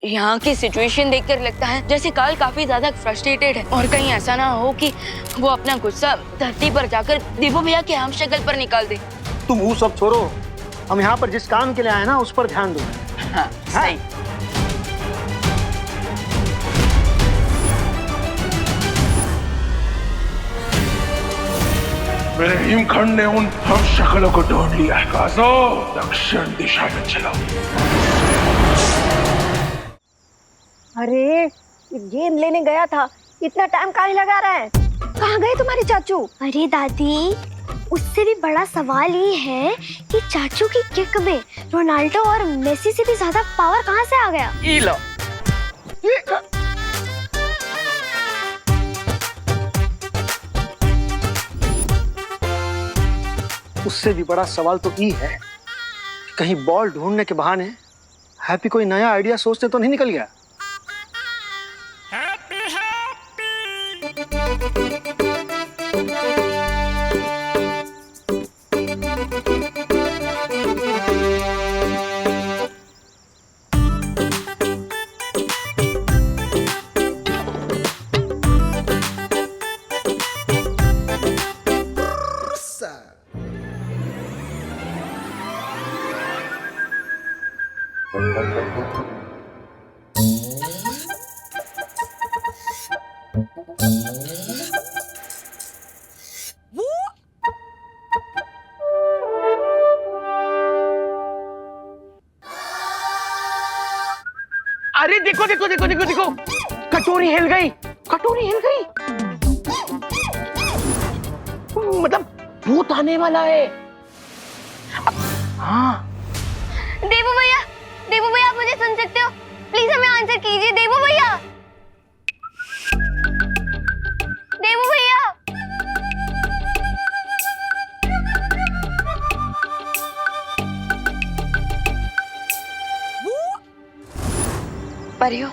यहाँ की सिचुएशन देखकर लगता है जैसे काल काफी ज्यादा फ्रस्ट्रेटेड है और कहीं ऐसा ना हो कि वो अपना गुस्सा धरती पर जाकर दीपू भैया के हम शक्ल पर निकाल दे। तुम वो सब छोड़ो, हम यहाँ पर जिस काम के लिए आए ना उस पर ध्यान दो। हाँ, सही। मेरे हिमखंड ने उन हम शक्लों को ढूंढ लिया है। काजो, दक्षिण दिशा में चलो। अरे गेंद लेने गया था, इतना टाइम काहे लगा रहा है? कहाँ गए तुम्हारे चाचू? अरे दादी, उससे भी बड़ा सवाल ये है कि चाचू की किक में रोनाल्डो और मेसी से भी ज्यादा पावर कहाँ से आ गया? ये लो। उससे भी बड़ा सवाल तो ये है कि कहीं बॉल ढूंढने के बहाने हैप्पी कोई नया आइडिया सोचते तो नहीं निकल गया। अरे देखो देखो देखो देखो देखो, कटोरी हिल गई, कटोरी हिल गई। मतलब भूत आने वाला है। हाँ देवू भैया, देवू भैया, आप मुझे सुन सकते हो? प्लीज हमें आंसर कीजिए देवू भैया। देवू भैया। परियो,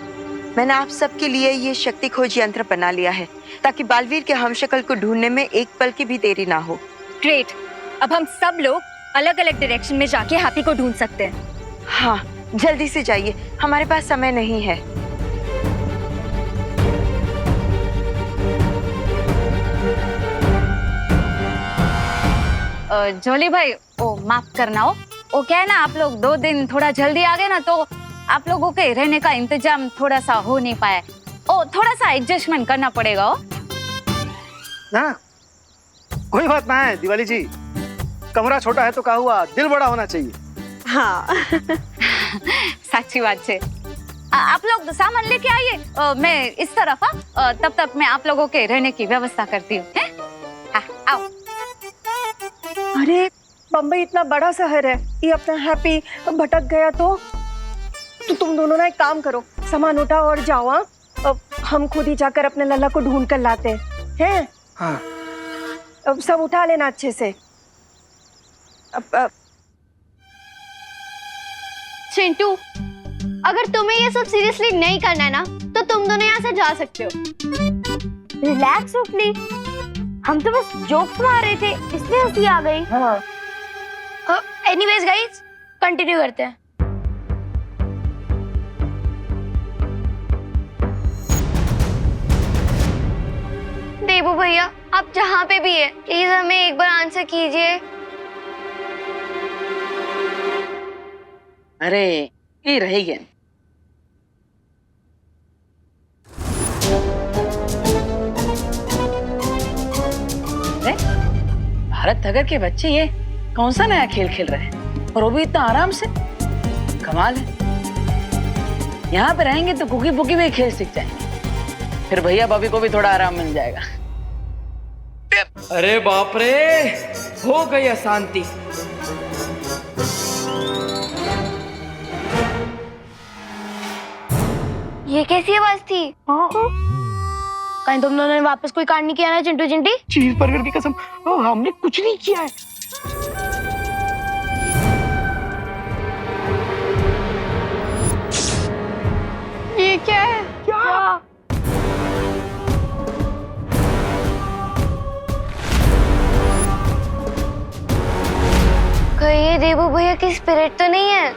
मैंने आप सबके लिए ये शक्ति खोज यंत्र बना लिया है ताकि बालवीर के हमशक्ल को ढूंढने में एक पल की भी देरी ना हो। ग्रेट, अब हम सब लोग अलग अलग डायरेक्शन में जाके हैप्पी को ढूंढ सकते हैं। हाँ, जल्दी से जाइए, हमारे पास समय नहीं है। जोली भाई, ओ माफ करना हो, वो क्या है ना, आप लोग 2 दिन थोड़ा जल्दी आ गए ना, तो आप लोगों के रहने का इंतजाम थोड़ा सा हो नहीं पाया। ओ थोड़ा सा एडजस्टमेंट करना पड़ेगा। हो ना, कोई बात ना है दिवाली जी, कमरा छोटा है तो क्या हुआ, दिल बड़ा होना चाहिए। हाँ। सच्ची बात है। आप लोग सामान लेके आइए, मैं इस तरफ तब तक मैं आप लोगों के रहने की व्यवस्था करती हूँ। आओ। अरे बम्बई इतना बड़ा शहर है, ये अपना हैप्पी भटक गया तो तुम दोनों ना एक काम करो, सामान उठाओ और जाओ। हाँ, अब हम खुद ही जाकर अपने लल्ला को ढूंढ कर लाते हैं। हाँ, अब सब उठा लेना अच्छे से। अब चिंटू, अगर तुम्हें ये सब सीरियसली नहीं करना है ना, तो तुम दोनों यहाँ से जा सकते हो। रिलैक्स हो प्लीज, हम तो बस जोक्स मार रहे थे, इसलिए हंसी आ गई। हाँ। एनीवेज गाइस, कंटिन्यू करते हैं। देवू भैया, आप जहाँ पे भी है, प्लीज हमें एक बार आंसर कीजिए। अरे ये रही गेंद। भारत नगर के बच्चे ये कौन सा नया खेल खेल रहे हैं और वो भी इतना आराम से, कमाल है। यहाँ पे रहेंगे तो कुकी पुकी भी खेल सीख जाएंगे, फिर भैया भाभी को भी थोड़ा आराम मिल जाएगा। अरे बाप रे, हो गई अशांति। ये कैसी आवाज थी? कहीं तुम दोनों ने वापस कोई कांड नहीं किया ना चिंटू चिंटी? चीज बर्गर की कसम, हमने कुछ नहीं किया है। ये क्या है? क्या? कहीं ये देवू भैया की स्पिरिट तो नहीं है?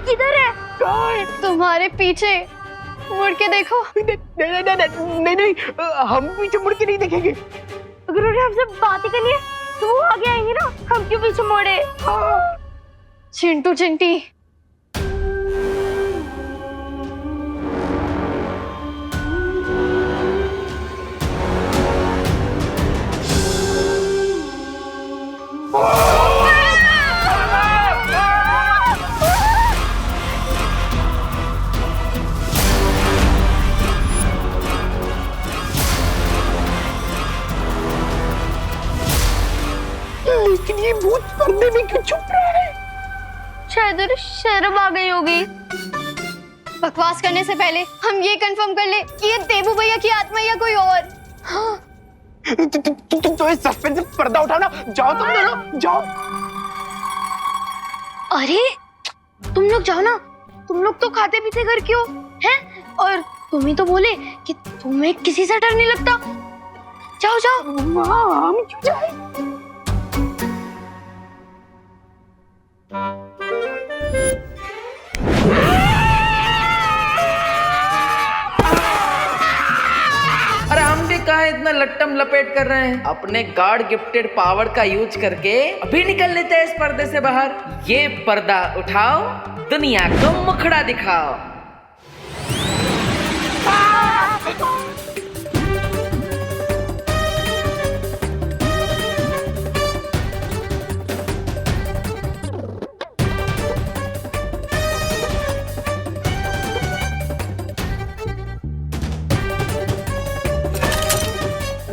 किधर है? तुम्हारे पीछे। मुड़ के देखो। नहीं, हम पीछे मुड़ के नहीं देखेंगे। अगर उन्होंने हमसे बात ही करनी है तो वो आगे आएंगे ना, हम क्यों पीछे मुड़े। चिंटू चिंटी, लेकिन ये भूत पर्दे में क्यों छुप रहा है? शायद उन्हें शर्म आ गई होगी। बकवास करने से पहले हम ये कंफर्म कर ले कि ये देबू भैया की आत्मा या कोई और। हाँ। तो इस सस्पेंस से पर्दा उठाओ ना, जाओ तुम दोनों, जाओ। अरे तुम लोग जाओ ना, तुम लोग तो खाते पीते घर क्यों हैं? और तुम ही तो बोले कि तुम्हें किसी से डर नहीं लगता। जाओ जाओ। हम क्यों जाए? अरे हम भी कहा इतना लट्टम लपेट कर रहे हैं, अपने गॉड गिफ्टेड पावर का यूज करके अभी निकल लेते हैं इस पर्दे से बाहर। ये पर्दा उठाओ, दुनिया को मुखड़ा दिखाओ।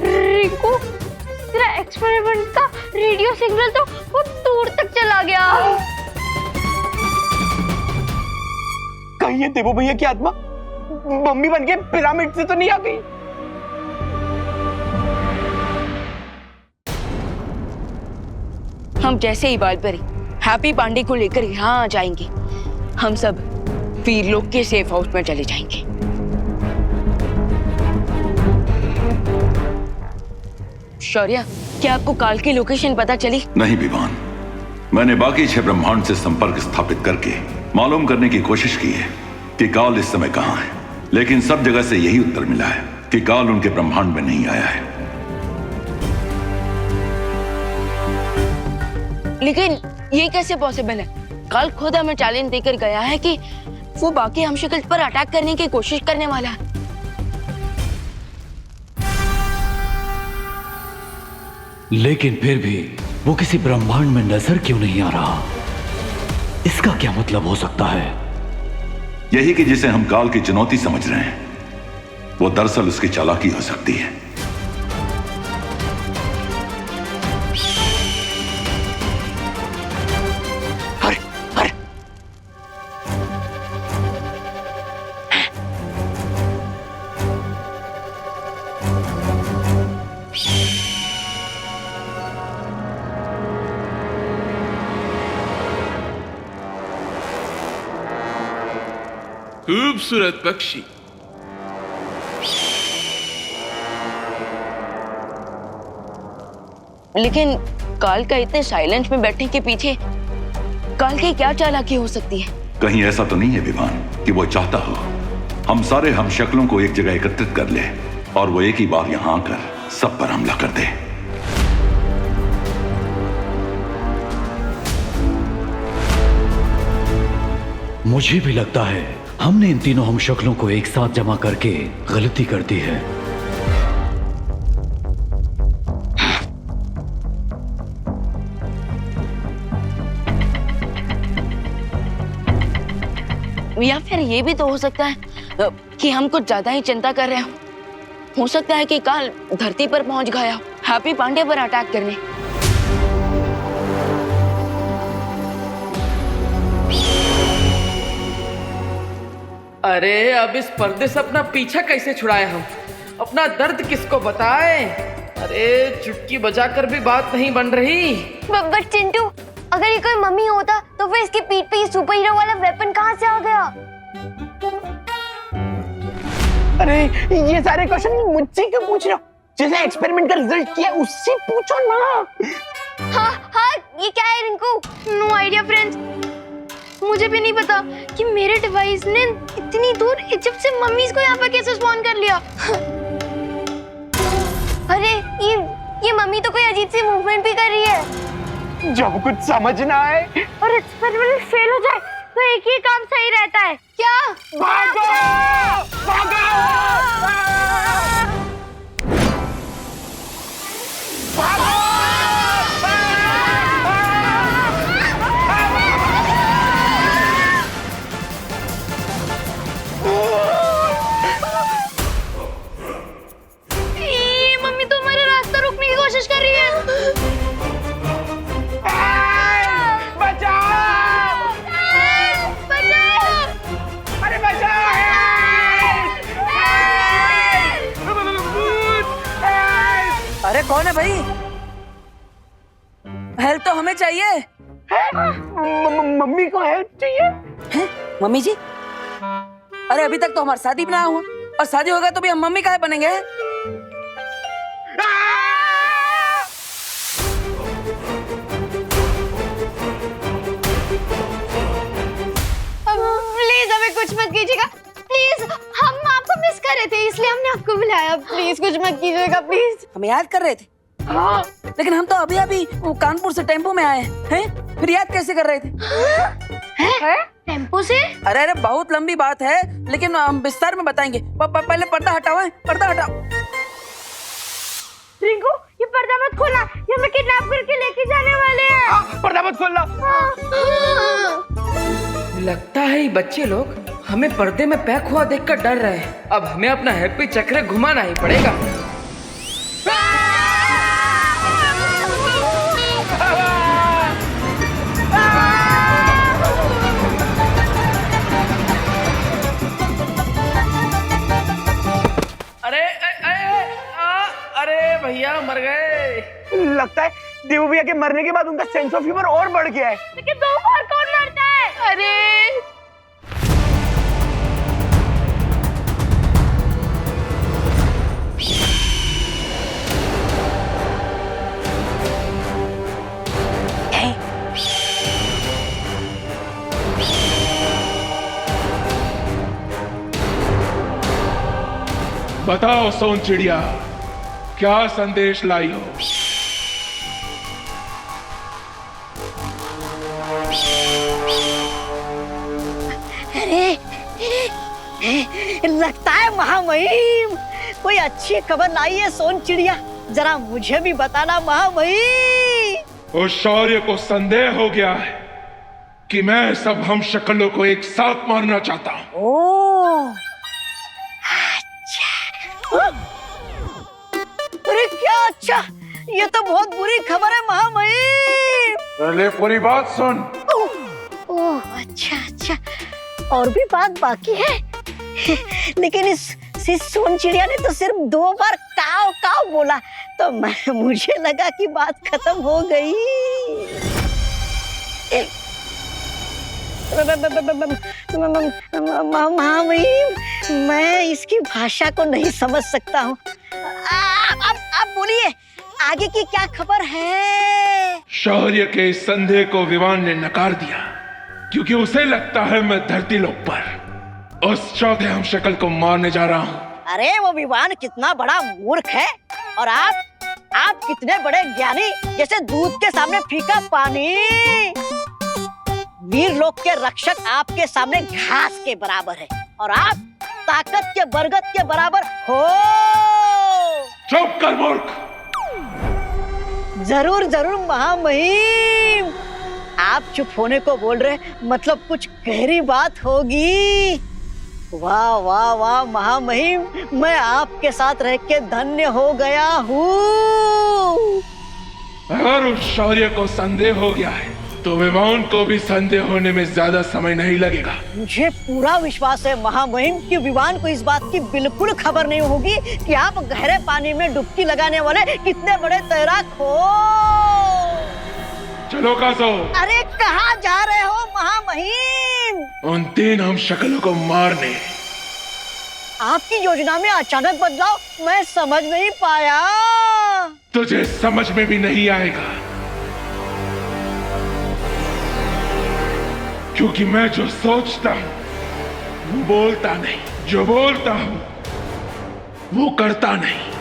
रिंकू, तेरा एक्सपेरिमेंट का रेडियो सिग्नल तो बहुत दूर तक चला गया। कहीं ये देवो भैया की आत्मा मम्मी बन के पिरामिड से तो नहीं आ गई? हम जैसे ही बालपरी हैप्पी पांडे को लेकर यहाँ आ जाएंगे, हम सब वीरलोक के सेफ हाउस में चले जाएंगे। शौर्य, क्या आपको काल की लोकेशन पता चली? नहीं विवान, मैंने बाकी 6 ब्रह्मांड से संपर्क स्थापित करके मालूम करने की कोशिश की है कि काल इस समय कहाँ है, लेकिन सब जगह से यही उत्तर मिला है कि काल उनके ब्रह्मांड में नहीं आया है। लेकिन ये कैसे पॉसिबल है? काल खुद हमें चैलेंज देकर गया है कि वो बाकी हमशक्ल पर अटैक करने की कोशिश करने वाला है। लेकिन फिर भी वो किसी ब्रह्मांड में नजर क्यों नहीं आ रहा? इसका क्या मतलब हो सकता है? यही कि जिसे हम काल की चुनौती समझ रहे हैं, वो दरअसल उसकी चालाकी हो सकती है। खूबसूरत पक्षी। लेकिन काल का इतने साइलेंस में बैठने के पीछे काल की क्या चालाकी हो सकती है? कहीं ऐसा तो नहीं है विवान कि वो चाहता हो हम सारे हम शक्लों को एक जगह एकत्रित कर ले और वो एक ही बार यहां आकर सब पर हमला कर दे। मुझे भी लगता है हमने इन तीनों हम शक्लों को एक साथ जमा करके गलती कर दी है। या फिर ये भी तो हो सकता है कि हम कुछ ज्यादा ही चिंता कर रहे हो सकता है कि काल धरती पर पहुंच गया हो हैप्पी पांडे पर अटैक करने। अरे अब इस पर्दे से अपना पीछा कैसे छुड़ाए हम? अपना दर्द किसको बताएं? अरे चुटकी बजाकर भी बात नहीं बन रही। बट चिंटू, अगर ये कोई मम्मी होता तो फिर इसकी पीठ पे ये सुपर हीरो वाला वेपन कहाँ से आ गया? अरे ये सारे क्वेश्चन मुझसे क्यों पूछ रहे हो? जिसने एक्सपेरिमेंट का रिजल्ट किया उससे पूछो ना। हाँ, ये क्या है रिंकू? No idea friends. मुझे भी नहीं पता कि मेरे डिवाइस ने इतनी दूर इजिप्ट से मम्मीज को यहाँ पर कैसे स्पॉन कर लिया। अरे ये मम्मी तो कोई अजीब सी मूवमेंट भी कर रही है। जब कुछ समझ ना आए और एक्सपेरिमेंट फेल हो जाए तो एक ही काम सही रहता है, क्या? भागो! भागो! भागो! ये मम्मी तो हमारा रास्ता रोकने की कोशिश कर रही है। बचाओ! बचाओ! अरे बचाओ! अरे कौन है भाई? हेल्प तो हमें चाहिए। मम्मी को हेल्प चाहिए? मम्मी जी, अरे अभी तक तो हमारी शादी भी ना हुआ, और शादी होगा तो भी हम मम्मी काहे बनेंगे? प्लीज हमें कुछ मत कीजिएगा, प्लीज। हम आपको मिस कर रहे थे इसलिए हमने आपको बुलाया। प्लीज कुछ मत कीजिएगा, प्लीज। हमें याद कर रहे थे? हाँ। लेकिन हम तो अभी अभी कानपुर से टेम्पो में आए हैं, फिर याद कैसे कर रहे थे? टेम्पो से? अरे बहुत लंबी बात है, लेकिन हम विस्तार में बताएंगे। पहले पर्दा हटाओ, पर्दा हटाओ। रिंकू, ये पर्दा मत खोलना, ये हमें किडनैप करके लेके जाने वाले हैं। पर्दा मत खोलना। लगता है ये बच्चे लोग हमें पर्दे में पैक हुआ देखकर डर रहे हैं। अब हमें अपना हैप्पी चक्र घुमाना ही पड़ेगा। अरे भैया मर गए। लगता है देवू भैया के मरने के बाद उनका सेंस ऑफ ह्यूमर और बढ़ गया है। लेकिन 2 बार कौन मरता है? अरे बताओ सोन चिड़िया, क्या संदेश लाई हो? लगता है महामहिम कोई अच्छी खबर लाई है सोन चिड़िया। जरा मुझे भी बताना महामहिम। उस शौर्य को संदेह हो गया है कि मैं सब हम शक्लों को एक साथ मारना चाहता हूँ। ओह, अरे क्या अच्छा, ये तो बहुत बुरी खबर है महामहिम। पहले पूरी बात सुन। ओह अच्छा अच्छा, और भी बात बाकी है। लेकिन इस सोन चिड़िया ने तो सिर्फ 2 बार काव काव बोला, तो मुझे लगा कि बात खत्म हो गई। महामहिम, मैं इसकी भाषा को नहीं समझ सकता हूँ। आप बोलिए, आगे की क्या खबर है? शौर्य के इस संदेह को विवान ने नकार दिया, क्योंकि उसे लगता है मैं धरती लोक पर उस चौथे हम शक्ल को मारने जा रहा हूँ। अरे वो विवान कितना बड़ा मूर्ख है, और आप कितने बड़े ज्ञानी, जैसे दूध के सामने फीका पानी। वीर लोक के रक्षक आपके सामने घास के बराबर है, और आप ताकत के बरगद के बराबर हो। चुप कर मूर्ख। जरूर जरूर महामहिम, आप चुप होने को बोल रहे, मतलब कुछ गहरी बात होगी। वाह वाह वाह महामहिम, मैं आपके साथ रह के धन्य हो गया हूँ। अगर उस शौर्य को संदेह हो गया है तो विवान को भी संदेह होने में ज्यादा समय नहीं लगेगा। मुझे पूरा विश्वास है महामहिम कि विवान को इस बात की बिल्कुल खबर नहीं होगी कि आप गहरे पानी में डुबकी लगाने वाले कितने बड़े तैराक हो। चलो कासो। अरे कहाँ जा रहे हो महामहिम? उन 3 हम शक्लों को मारने। आपकी योजना में अचानक बदलाव मैं समझ नहीं पाया। तुझे समझ में भी नहीं आएगा, क्योंकि मैं जो सोचता हूं वो बोलता नहीं, जो बोलता हूं वो करता नहीं,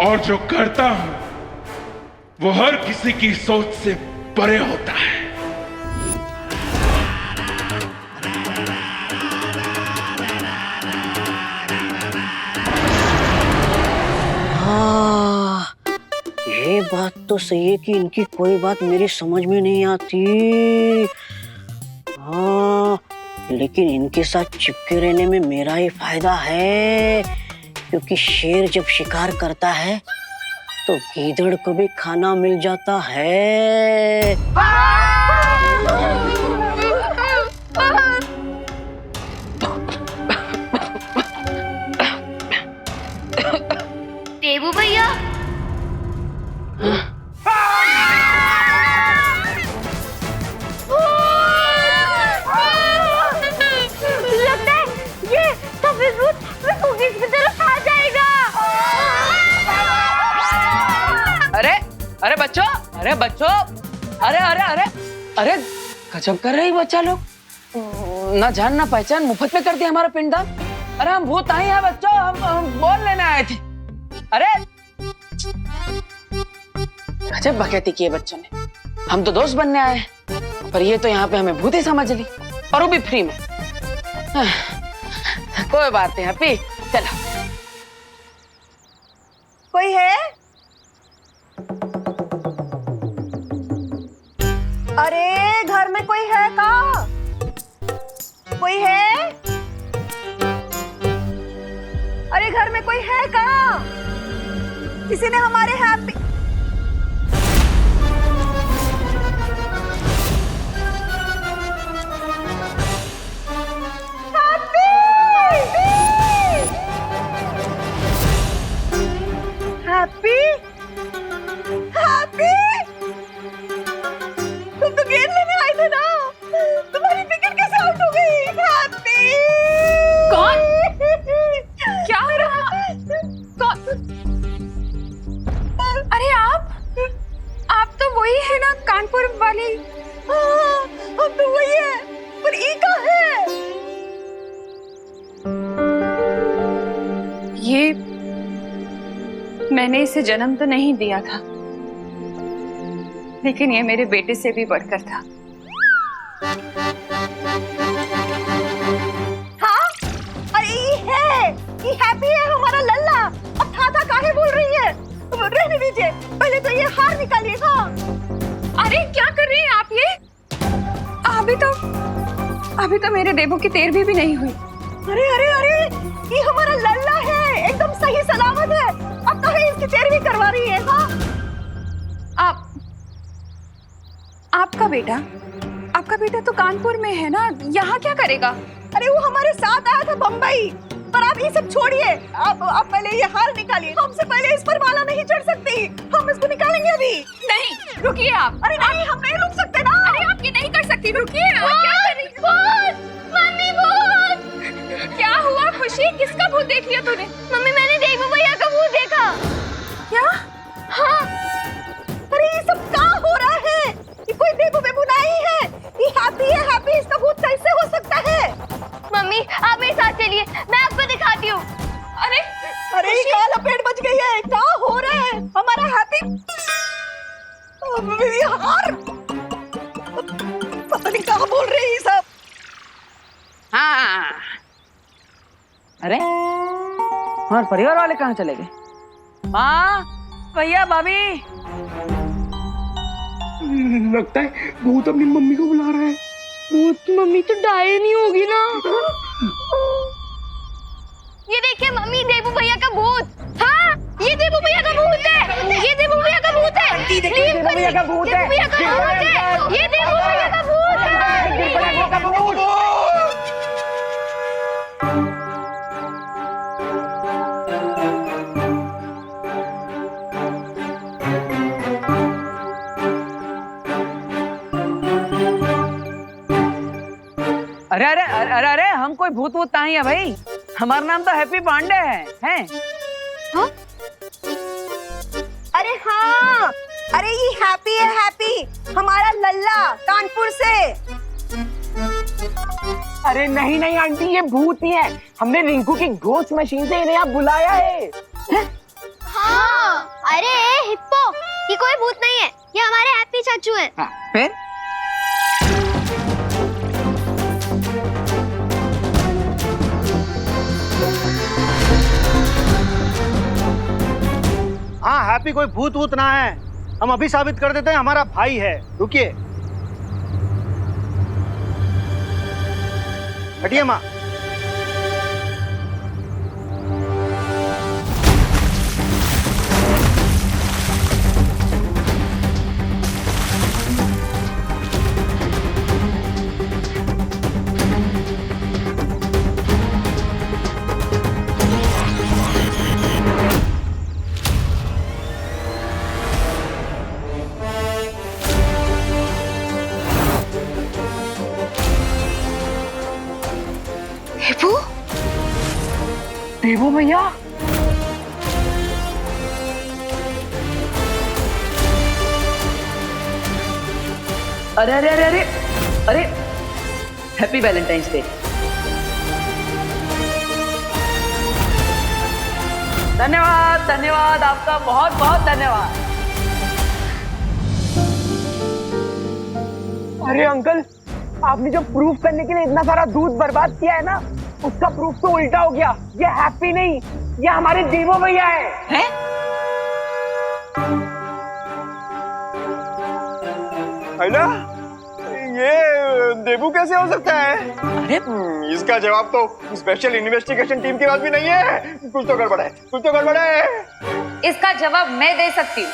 और जो करता हूं वो हर किसी की सोच से परे होता है। ये बात तो सही है कि इनकी कोई बात मेरी समझ में नहीं आती। हाँ, लेकिन इनके साथ चिपके रहने में मेरा ही फायदा है, क्योंकि शेर जब शिकार करता है तो गीदड़ को भी खाना मिल जाता है। देबू भैया, लगता है ये सफेद भूत कुकीज की तरफ आ जाएगा। अरे अरे बच्चों, अरे बच्चों, अरे अरे अरे अरे गजब कर रही बच्चा लोग, ना जान ना पहचान मुफ्त में कर दिया हमारा पिंडदान। अरे हम भूत नहीं है बच्चों, हम बोल लेने आए थे। अरे गजब बकैती की है बच्चों ने। हम तो दोस्त बनने आए, पर ये तो यहाँ पे हमें भूत ही समझ ली, और वो भी फ्री में। कोई बात नहीं हैप्पी, चलो। कोई है? अरे घर में कोई है का? कोई है? अरे घर में कोई है का? किसी ने हमारे हैप्पी हैप्पी हैप्पी तुम तो गेंद लेने आए थे ना, तुम्हारी विकेट कैसे आउट हो गई? हैप्पी कौन? क्या हो रहा? कौन? अरे आप तो वही है ना, कानपुर वाली? हाँ, हम तो वही है, पर ई का है? ये मैंने इसे जन्म तो नहीं दिया था, लेकिन ये मेरे बेटे से भी बढ़कर था। हाँ? अरे ये है, ये हैप्पी है हमारा लल्ला। अब था काहे बोल रही है? रहने दीजिए, पहले तो ये हार निकालिए। हाँ। अरे क्या कर रही हैं आप ये? अभी तो मेरे देवों की तेरहवीं भी नहीं हुई। अरे अरे अरे, ये हमारा लल्ला है, एकदम सही सलामत है। अब तो इसकी तेरहवीं करवा रही है। हाँ? आपका बेटा तो कानपुर में है ना, यहाँ क्या करेगा? अरे वो हमारे साथ आया था बम्बई, पर आप ये सब छोड़िए। आप पहले ये हार निकालिए। हमसे पहले इस पर माला नहीं चढ़ सकती, हम इसको निकालेंगे अभी। नहीं, रुकिए आप। अरे नहीं, हम नहीं रुक सकते ना। अरे आप ये नहीं कर सकती, रुकिए। क्या कर रही? मम्मी भूत! क्या हुआ खुशी, किसका भूत देख लिया तूने? मम्मी मैंने देबू भैया का भूत देखा। क्या? हाँ। अरे ये सब क्या हो रहा है? ये कोई देबू बेबू नहीं है, ये हैप्पी है। हैप्पी, इसका भूत कैसे हो सकता है? मम्मी आप मेरे साथ चलिए, मैं आपको दिखाती हूँ। अरे अरे क्या लपेट बच गई है? क्या हो रहा है? हमारा हैप्पी हार, पता नहीं कहाँ बोल रही है सब। हाँ, अरे हमारे परिवार वाले कहाँ चले गए? माँ, भैया, भाभी। लगता है भूत अपनी मम्मी को बुला रहा है। भूत मम्मी तो डाये नहीं होगी ना। ये देखिए मम्मी, देबू भैया का भूत। हाँ, ये देबू भैया का भूत है। ये देबू भैया का भूत है। देबू भैया का भूत है। देबू भैया का भूत है। ये देबू भैया का भूत है। अरे अरे अरे अरे अरे, हम कोई भूत वूत नहीं है भाई, हमारा नाम तो हैप्पी पांडे है। हाँ? अरे हाँ, अरे ये हैप्पी है। हैप्पी हमारा लल्ला कानपुर से। अरे नहीं नहीं आंटी, ये भूत ही है। हमने रिंकू की घोस्ट मशीन से इन्हें यहाँ बुलाया है। हाँ, अरे हिप्पो, ये कोई भूत नहीं है, ये हमारे हैप्पी चाचू हैं। हाँ, फिर हाँ, हैप्पी कोई भूत वूत ना है। हम अभी साबित कर देते हैं, हमारा भाई है। रुकिए, हटिए माँ। हिप्पो, देवो भैया, अरे अरे अरे अरे अरे, हैप्पी वैलेंटाइंस डे। धन्यवाद धन्यवाद, आपका बहुत बहुत धन्यवाद। अरे अंकल, आपने जो प्रूफ करने के लिए इतना सारा दूध बर्बाद किया है ना, उसका प्रूफ तो उल्टा हो गया। ये हैप्पी नहीं, ये हमारे देवो भैया है? ना ये देबू कैसे हो सकता है? अरे इसका जवाब तो स्पेशल इन्वेस्टिगेशन टीम के पास भी नहीं है। कुछ तो गड़बड़ है, कुछ तो गड़बड़ है। इसका जवाब मैं दे सकती हूँ।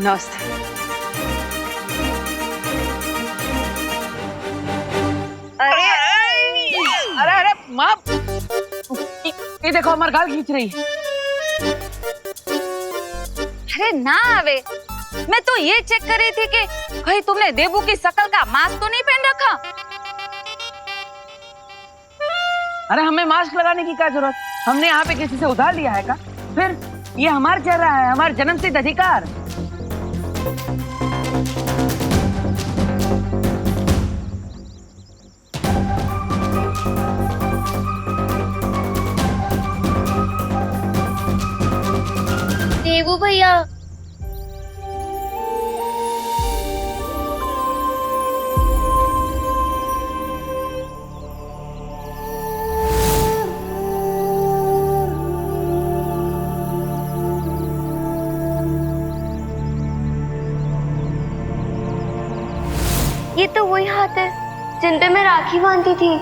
नमस्ते। अरे अरे अरे माँ, ये देखो हमारा गाल खींच रही है। अरे ना आवे, मैं तो ये चेक कर रही थी कि कहीं तुमने देबू की शकल का मास्क तो नहीं पहन रखा। अरे हमें मास्क लगाने की क्या जरूरत? हमने यहाँ पे किसी से उधार लिया है का? फिर ये हमारा चेहरा है, हमारा जन्मसिद्ध अधिकार। देवू भैया, ये तो वही हाथ है जिन पे मैं राखी बांधती थी।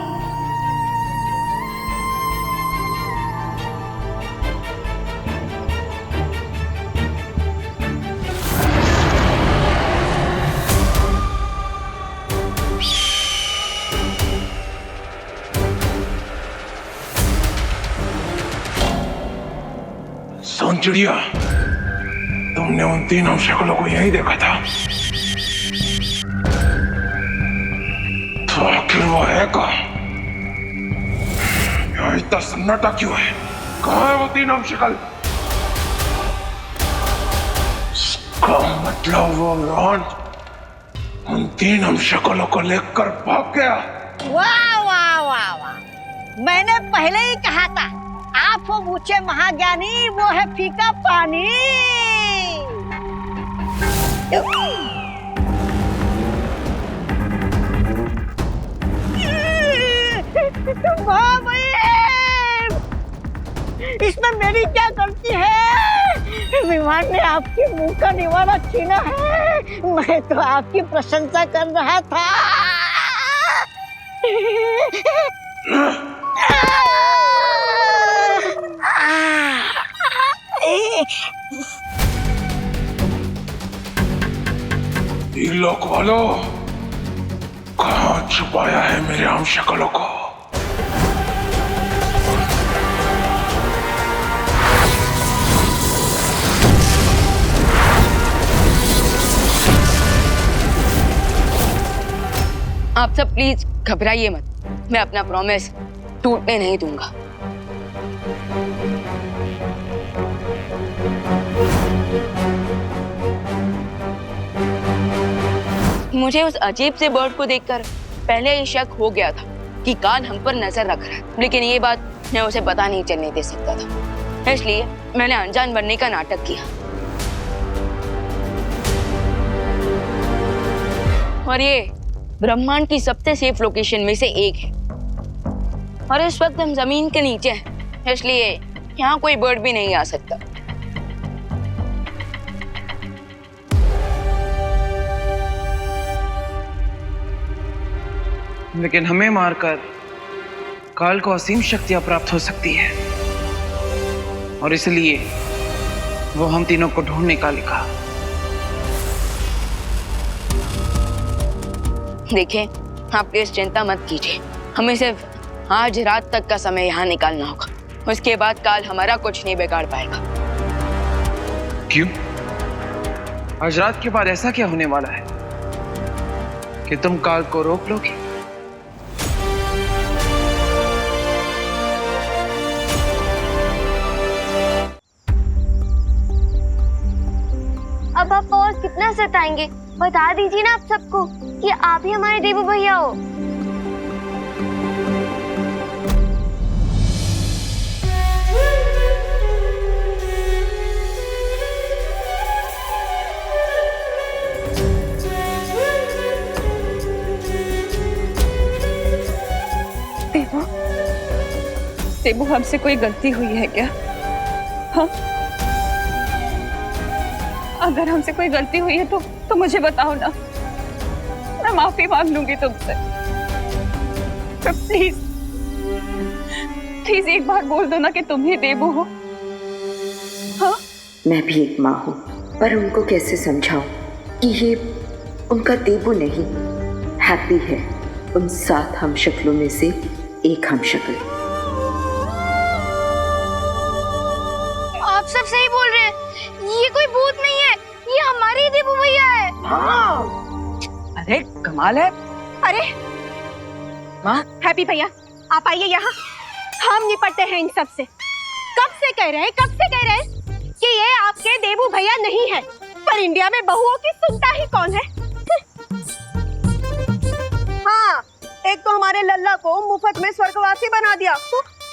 सुन चिड़िया, तुमने उन तीनों शक्लों को यही देखा था, तो आखिर वो है कहाँ? यहाँ इतना सन्नाटा क्यों है? कहाँ है वो तीनों शक्ल? इसका मतलब वो रॉन उन तीनों शक्लों को लेकर भाग गया। वाह वाह वाह वाह, मैंने पहले ही कहा था, आप हो ऊंचे महाज्ञानी, वो है फीका पानी। इसमें मेरी क्या गलती है? विमान ने आपके मुंह का निवाला छीना है, मैं तो आपकी प्रशंसा कर रहा था। लोक वालों, कहाँ छुपाया है मेरे हम शक्लों को? आप सब प्लीज घबराइए मत, मैं अपना प्रॉमिस टूटने नहीं दूंगा। मुझे उस अजीब से बर्ड को देखकर पहले ही शक हो गया था कि काल हम पर नजर रख रहा है, लेकिन ये बात मैं उसे पता नहीं चलने दे सकता था, इसलिए मैंने अनजान बनने का नाटक किया। और ये ब्रह्मांड की सबसे सेफ लोकेशन में से एक है, और इस वक्त हम जमीन के नीचे हैं, इसलिए यहाँ कोई बर्ड भी नहीं आ सकता। लेकिन हमें मारकर काल को असीम शक्तियां प्राप्त हो सकती है, और इसलिए वो हम तीनों को ढूंढने का लिखा। देखें, आप प्लीज चिंता मत कीजिए, हमें सिर्फ आज रात तक का समय यहाँ निकालना होगा, उसके बाद काल हमारा कुछ नहीं बिगाड़ पाएगा। क्यों? आज रात के बाद ऐसा क्या होने वाला है कि तुम काल को रोक लोगे? अब आप और कितना सताएंगे? बता दीजिए ना आप सबको कि आप ही हमारे देवू भैया हो। देवू, देवू हमसे कोई गलती हुई है क्या? हाँ? अगर हमसे कोई गलती हुई है तो मुझे बताओ ना, मैं माफी मांग लूंगी तुमसे। प्लीज प्लीज एक बार बोल दो ना कि तुम ही देवू हो। हाँ? मैं भी एक माँ हूँ, पर उनको कैसे समझाऊं कि ये उनका देवू नहीं, हैप्पी है, उन 7 हमशक्लों में से एक हमशक्ल। आप सब सही बोल रहे हैं, ये कोई भूत नहीं है, ये हमारे ही देवू भैया है। हाँ। अरे कमाल है। अरे माँ, हैप्पी भैया, आप आइए यहाँ, हम निपटते हैं इन सब से। कब से कह रहे हैं कि ये आपके देवू भैया नहीं है, पर इंडिया में बहुओं की सुनता ही कौन है? हाँ, एक तो हमारे लल्ला को मुफ्त में स्वर्गवासी बना दिया,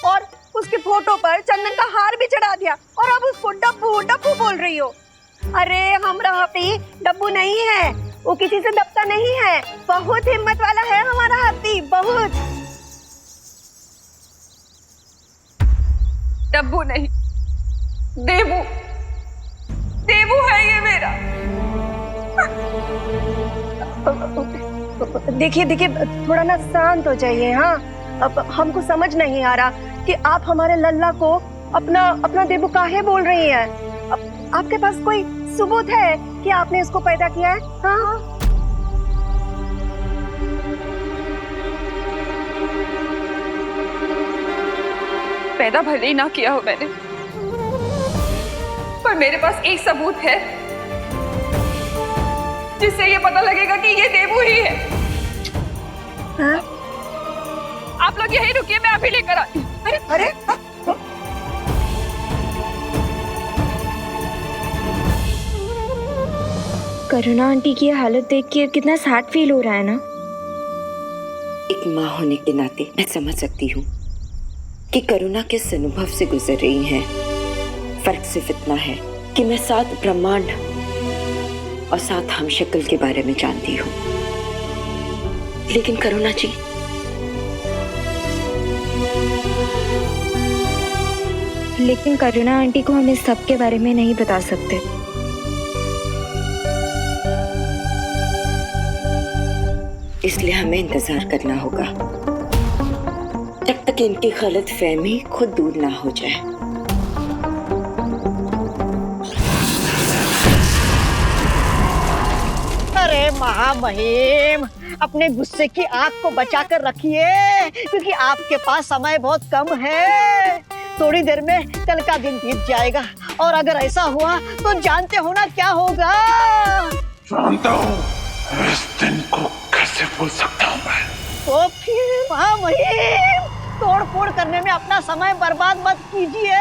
और उसकी फोटो पर चंदन का हार भी चढ़ा दिया, और अब उसको डब्बू डब्बू बोल रही हो। अरे हमारा हैप्पी डब्बू नहीं है, वो किसी से दबता नहीं है, बहुत हिम्मत वाला है हमारा हैप्पी, बहुत। डब्बू नहीं, देवू, देवू है ये मेरा। देखिए देखिए, थोड़ा ना शांत हो जाइए। हाँ, अब हमको समझ नहीं आ रहा कि आप हमारे लल्ला को अपना देवू काहे बोल रही हैं। आपके पास कोई सबूत है कि आपने इसको पैदा किया है? हाँ? पैदा भले ही ना किया हो मैंने, पर मेरे पास एक सबूत है जिससे ये पता लगेगा कि ये देवू ही है। हाँ? आप लोग यहीं रुकिए, मैं अभी लेकर आती हूँ। अरे अरे करुणा आंटी की हालत देख के कितना सैड फील हो रहा है ना। एक माँ होने के नाते मैं समझ सकती हूँ कि करुणा किस अनुभव से गुजर रही हैं। फर्क सिर्फ इतना है कि मैं 7 ब्रह्मांड और 7 हमशक्ल के बारे में जानती हूँ, लेकिन करुणा जी, लेकिन करुणा आंटी को हम इस सब के बारे में नहीं बता सकते। इसलिए हमें इंतजार करना होगा जब तक इनकी गलतफहमी खुद दूर ना हो जाए। अरे महामहिम, अपने गुस्से की आग को बचा कर रखिए, क्योंकि आपके पास समय बहुत कम है। थोड़ी देर में कल का दिन बीत जाएगा, और अगर ऐसा हुआ तो जानते हो ना क्या होगा। जानता हूँ, इस दिन को कैसे भूल सकता हूँ मैं। तो फिर महामहिम, तोड़ फोड़ करने में अपना समय बर्बाद मत कीजिए।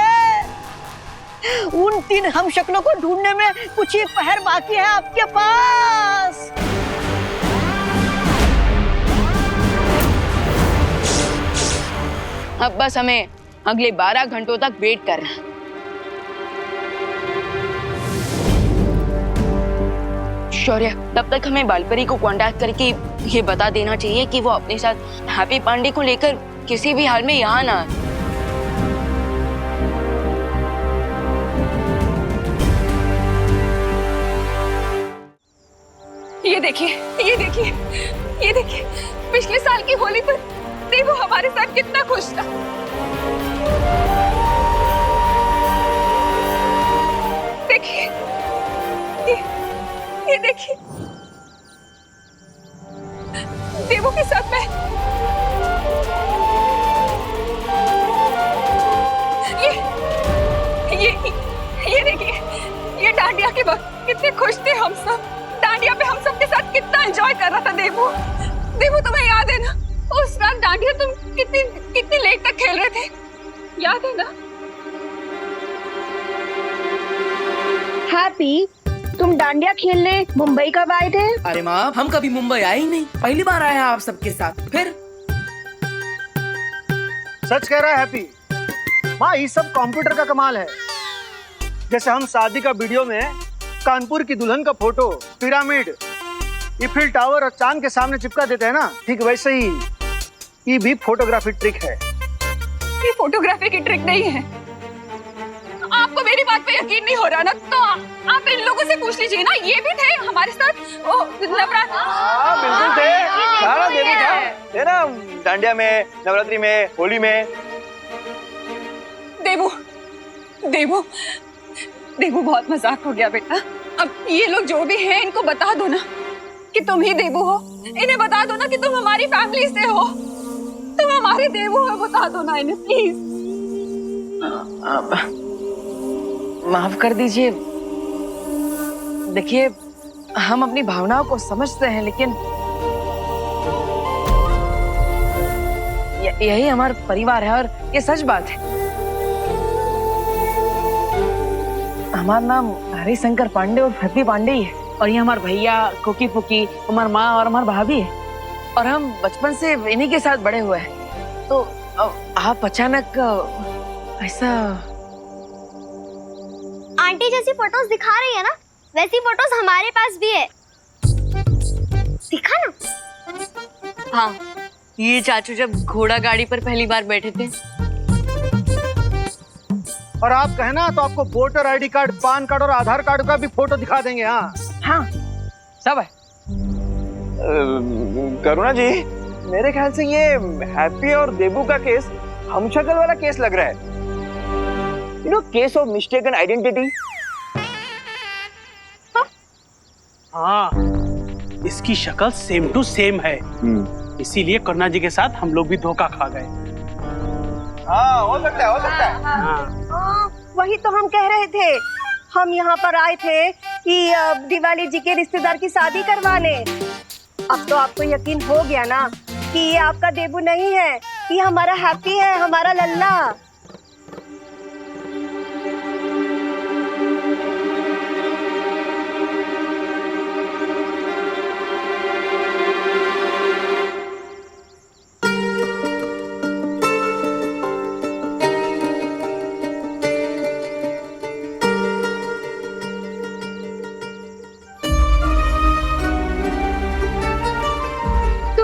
उन 3 हमशक्लों को ढूंढने में कुछ ही पहर बाकी है आपके पास। अब बस हमें अगले 12 घंटों तक वेट करना है। शौर्य, तब तक हमें बालपरी को कांटेक्ट करके ये बता देना चाहिए कि वो अपने साथ हैप्पी पांडे को लेकर किसी भी हाल में यहाँ ना आए। ये देखिए, ये देखिए, ये देखिए, पिछले साल की होली पर देवू हमारे साथ कितना खुश था। देखिए, ये देखिए, देवू के साथ मैं ये देखिए, ये डांडिया के वक्त कितने खुश थे हम सब। डांडिया पे हम सब के साथ कितना एंजॉय कर रहा था देवू। देवू, तुम्हें याद है ना उस रात डांडिया तुम कितनी लेट तक खेल रहे थे, याद है ना? हैप्पी, तुम डांडिया खेलने मुंबई कब आए थे? अरे माँ, हम कभी मुंबई आए ही नहीं, पहली बार आए हैं आप सबके साथ। फिर सच कह रहा है हैप्पी। माँ, ये सब कंप्यूटर का कमाल है। जैसे हम शादी का वीडियो में कानपुर की दुल्हन का फोटो पिरामिड, ईफिल टावर और चांद के सामने चिपका देते हैं ना, ठीक वैसे ही ये भी फोटोग्राफी ट्रिक है। ये फोटोग्राफी की ट्रिक नहीं है। आपको मेरी बात पे यकीन नहीं हो रहा ना, तो आप इन लोगों से पूछ लीजिए ना, ये भी थे हमारे साथ वो नवरात्र। हाँ बिल्कुल थे, सारा देवी था ना, डांडिया में, नवरात्रि में, होली में। देवू, देवू, देवू, बहुत मजाक हो गया बेटा। अब ये लोग जो भी हैं इनको बता दो ना कि तुम ही देवू हो। इन्हें बता दो ना कि तुम हमारी फैमिली से हो, तुम हमारे देवू हो। बता दो ना इन्हें प्लीज। माफ कर दीजिए। देखिए, हम अपनी भावनाओं को समझते हैं, लेकिन यही हमारा परिवार है और ये सच बात है। हमारा नाम हरिशंकर पांडे और हैप्पी पांडे ही है, और ये हमारे भैया, कुकी पुकी, हमारी माँ और हमारी भाभी है, और हम बचपन से इन्हीं के साथ बड़े हुए हैं। तो आप अचानक ऐसा। आंटी जैसी फोटोज दिखा रही है ना, वैसी फोटोज हमारे पास भी है, दिखा ना। हाँ, ये चाचू जब घोड़ा गाड़ी पर पहली बार बैठे थे। और आप कहना तो आपको voter ID card, PAN card और आधार कार्ड का भी फोटो दिखा देंगे। हाँ हाँ, सब है। करुणा जी, मेरे ख्याल से ये हैप्पी और देबू का केस हमशक्ल वाला केस लग रहा है। You know, case of mistaken identity. हाँ, इसकी शक्ल सेम टू सेम है, इसीलिए करुणा जी के साथ हम लोग भी धोखा खा गए। हाँ, हो सकता है, हो सकता है। हाँ, वही तो हम कह रहे थे। हम यहाँ पर आए थे कि दिवाली जी के रिश्तेदार की शादी करवाने। अब तो आपको यकीन हो गया ना कि ये आपका देबू नहीं है, ये हमारा हैप्पी है, हमारा लल्ला।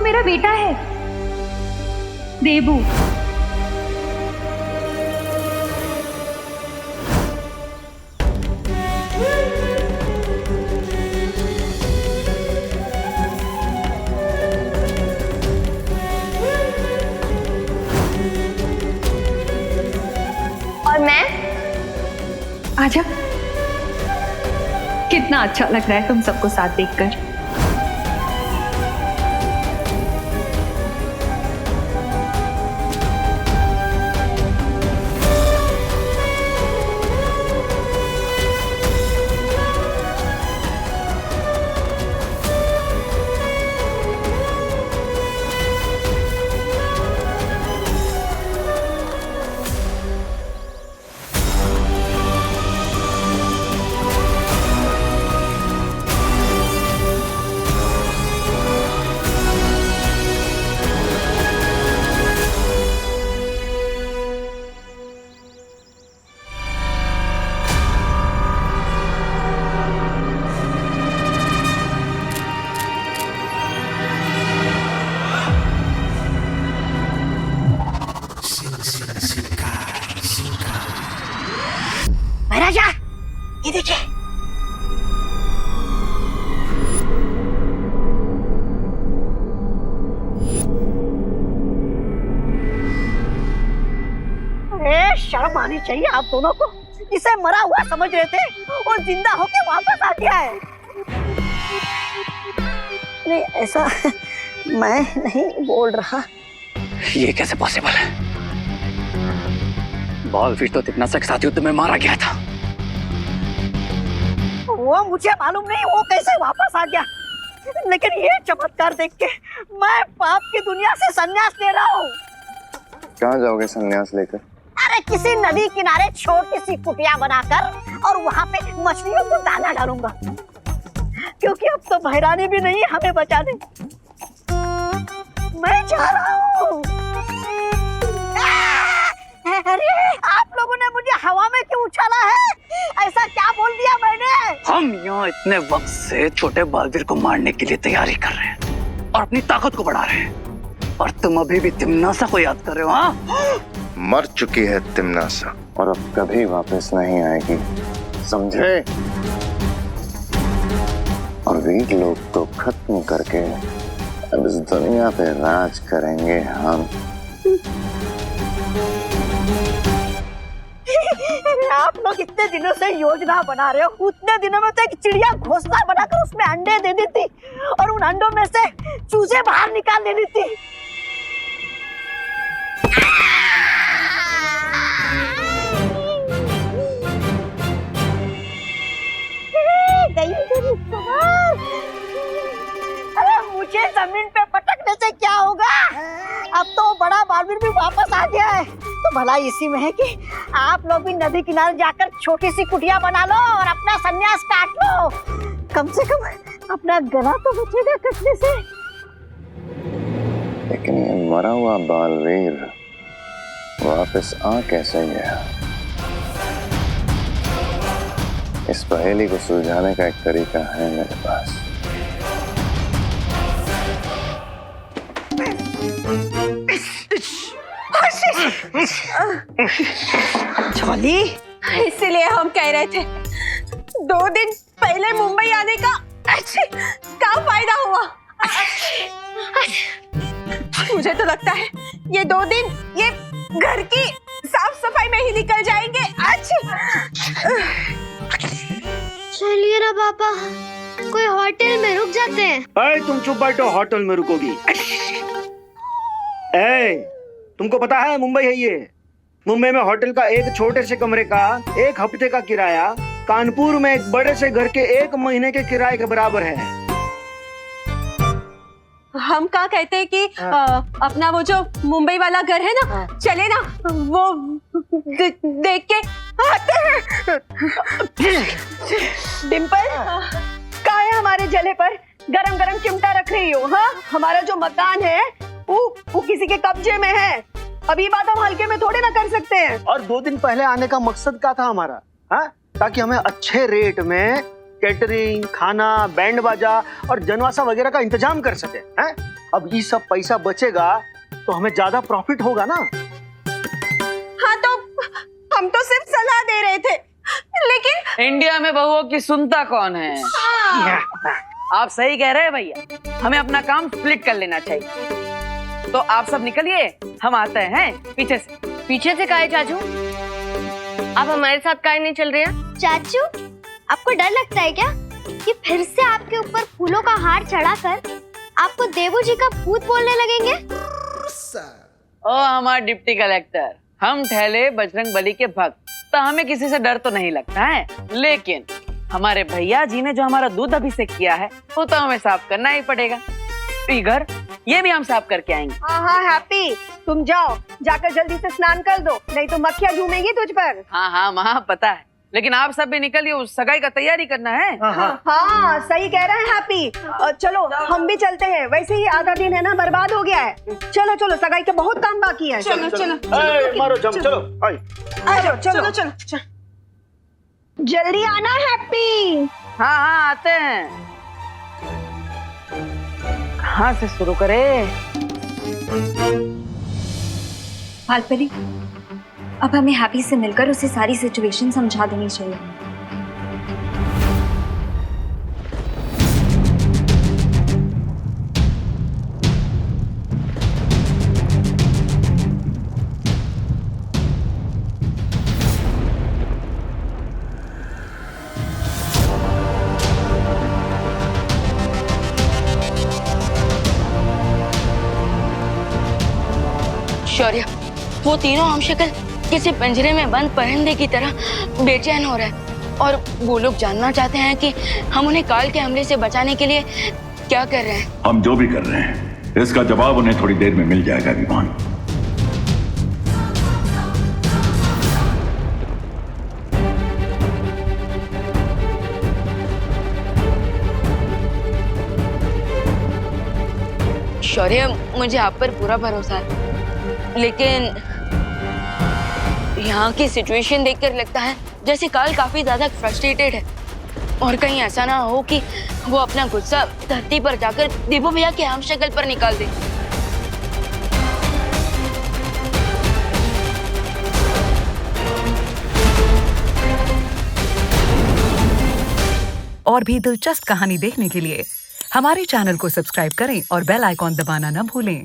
मेरा बेटा है देबू। और मैं? आजा, कितना अच्छा लग रहा है तुम सबको साथ देखकर। ये देखिए। अरे शर्म आनी चाहिए आप दोनों को। इसे मरा हुआ समझ रहे थे और जिंदा होके वापस आ गया है। नहीं ऐसा मैं नहीं बोल रहा। ये कैसे पॉसिबल है? बालवीर तो तिग्नासा के साथ युद्ध में मारा गया था। वो मुझे मालूम नहीं वो कैसे वापस आ गया, लेकिन ये चमत्कार देख के मैं पाप की दुनिया से संन्यास ले रहा हूँ। कहाँ जाओगे संन्यास लेकर? अरे किसी नदी किनारे छोटी सी कुटिया बनाकर और वहाँ पे मछलियों को दाना डालूंगा, क्योंकि अब तो बहरानी भी नहीं हमें बचाने। मैं जा रहा हूँ। अरे आप लोगों ने मुझे हवा में क्यों उछाला है? ऐसा क्या बोल दिया मैंने? हम यहाँ इतने वक्त से छोटे बालवीर को मारने के लिए तैयारी कर रहे हैं और अपनी ताकत को बढ़ा रहे हैं, और तुम अभी भी तिम्नासा को याद कर रहे हो? हाँ, मर चुकी है तिम्नासा और अब कभी वापस नहीं आएगी, समझे? और वीर लोग को खत्म करके अब इस दुनिया पे राज करेंगे हम। आप लोग इतने दिनों से योजना बना रहे हो, उतने दिनों में तो एक चिड़िया घोंसला बनाकर उसमें अंडे दे दी थी और उन अंडों में से चूजे बाहर निकाल लेनी थी। अरे मुझे जमीन पे पटकने से क्या होगा? अब तो बड़ा बालवीर भी वापस आ गया है, तो भला इसी में है कि आप लोग भी नदी किनारे जाकर छोटी सी कुटिया बना लो और अपना संन्यास काट लो। कम से कम अपना गला तो बचेगा कटने से। लेकिन ये मरा हुआ बालवीर वापस आ कैसे गया? इस पहेली को सुलझाने का एक तरीका है मेरे पास। जॉली, इसीलिए हम कह रहे थे 2 दिन पहले मुंबई आने का क्या फायदा हुआ? मुझे तो लगता है ये 2 दिन ये घर की साफ सफाई में ही निकल जाएंगे। चलिए ना पापा, कोई होटल में रुक जाते हैं। अरे तुम चुप बैठो, होटल में रुकोगी? तुमको पता है मुंबई है ये। मुंबई में होटल का एक छोटे से कमरे का 1 हफ्ते का किराया कानपुर में एक बड़े से घर के 1 महीने के किराए के बराबर है। हम क्या कहते हैं कि अपना वो जो मुंबई वाला घर है ना, चले ना वो देख के आते हैं। डिम्पल, क्या है हमारे जले पर गरम गरम चिमटा रख रही हो? हाँ, हमारा जो मकान है वो किसी के कब्जे में है। अभी बात हम हल्के में थोड़े ना कर सकते हैं। और 2 दिन पहले आने का मकसद क्या था हमारा? हाँ, ताकि हमें अच्छे रेट में कैटरिंग, खाना, बैंड बाजा और जनवासा वगैरह का इंतजाम कर सके। हैं? अब ये सब पैसा बचेगा तो हमें ज्यादा प्रॉफिट होगा ना। हाँ, तो हम तो सिर्फ सलाह दे रहे थे, लेकिन इंडिया में बहुओं की सुनता कौन है? आप सही कह रहे हैं भैया, हमें अपना काम स्प्लिट कर लेना चाहिए। तो आप सब निकलिए, हम आते हैं पीछे से। पीछे से काहे चाचू? आप हमारे साथ काहे नहीं चल रहे हैं? चाचू, आपको डर लगता है क्या कि फिर से आपके ऊपर फूलों का हार चढ़ाकर आपको देवू जी का भूत बोलने लगेंगे? ओ हमारे डिप्टी कलेक्टर, हम ठहले बजरंग बली के भक्त, तो हमें किसी से डर तो नहीं लगता है, लेकिन हमारे भैया जी ने जो हमारा दूध अभिषेक किया है वो तो हमें साफ करना ही पड़ेगा। घर ये भी हम साफ करके आएंगे। हाँ, हैप्पी, तुम जाओ, जाकर जल्दी से स्नान कर दो, नहीं तो मक्खियाँ झूमेंगी तुझ पर। हाँ माँ पता है, लेकिन आप सब भी निकलिए, उस सगाई का तैयारी करना है। हाँ, सही कह रहे हैं हैप्पी। चलो हम भी चलते हैं, वैसे ही आधा दिन है ना बर्बाद हो गया है। चलो चलो, सगाई के बहुत काम बाकी है। चलो मारो जम, चलो चलो जल्दी आना हैप्पी। हाँ आते हैं। कहाँ से शुरू करें? हालपरी, अब हमें हैप्पी से मिलकर उसे सारी सिचुएशन समझा देनी चाहिए। शौर्य, वो तीनों हमशक्ल किसी पिंजरे में बंद परिंदे की तरह बेचैन हो रहे हैं और वो लोग जानना चाहते हैं कि हम उन्हें काल के हमले से बचाने के लिए क्या कर रहे हैं। हम जो भी कर रहे हैं इसका जवाब उन्हें थोड़ी देर में मिल जाएगा विमान। शौर्य, मुझे आप पर पूरा भरोसा है, लेकिन यहाँ की सिचुएशन देखकर लगता है जैसे काल काफी ज्यादा फ्रस्ट्रेटेड है और कहीं ऐसा ना हो कि वो अपना गुस्सा धरती पर जाकर देबू भैया के हमशक्ल पर निकाल दे। और भी दिलचस्प कहानी देखने के लिए हमारे चैनल को सब्सक्राइब करें और बेल आइकॉन दबाना न भूलें।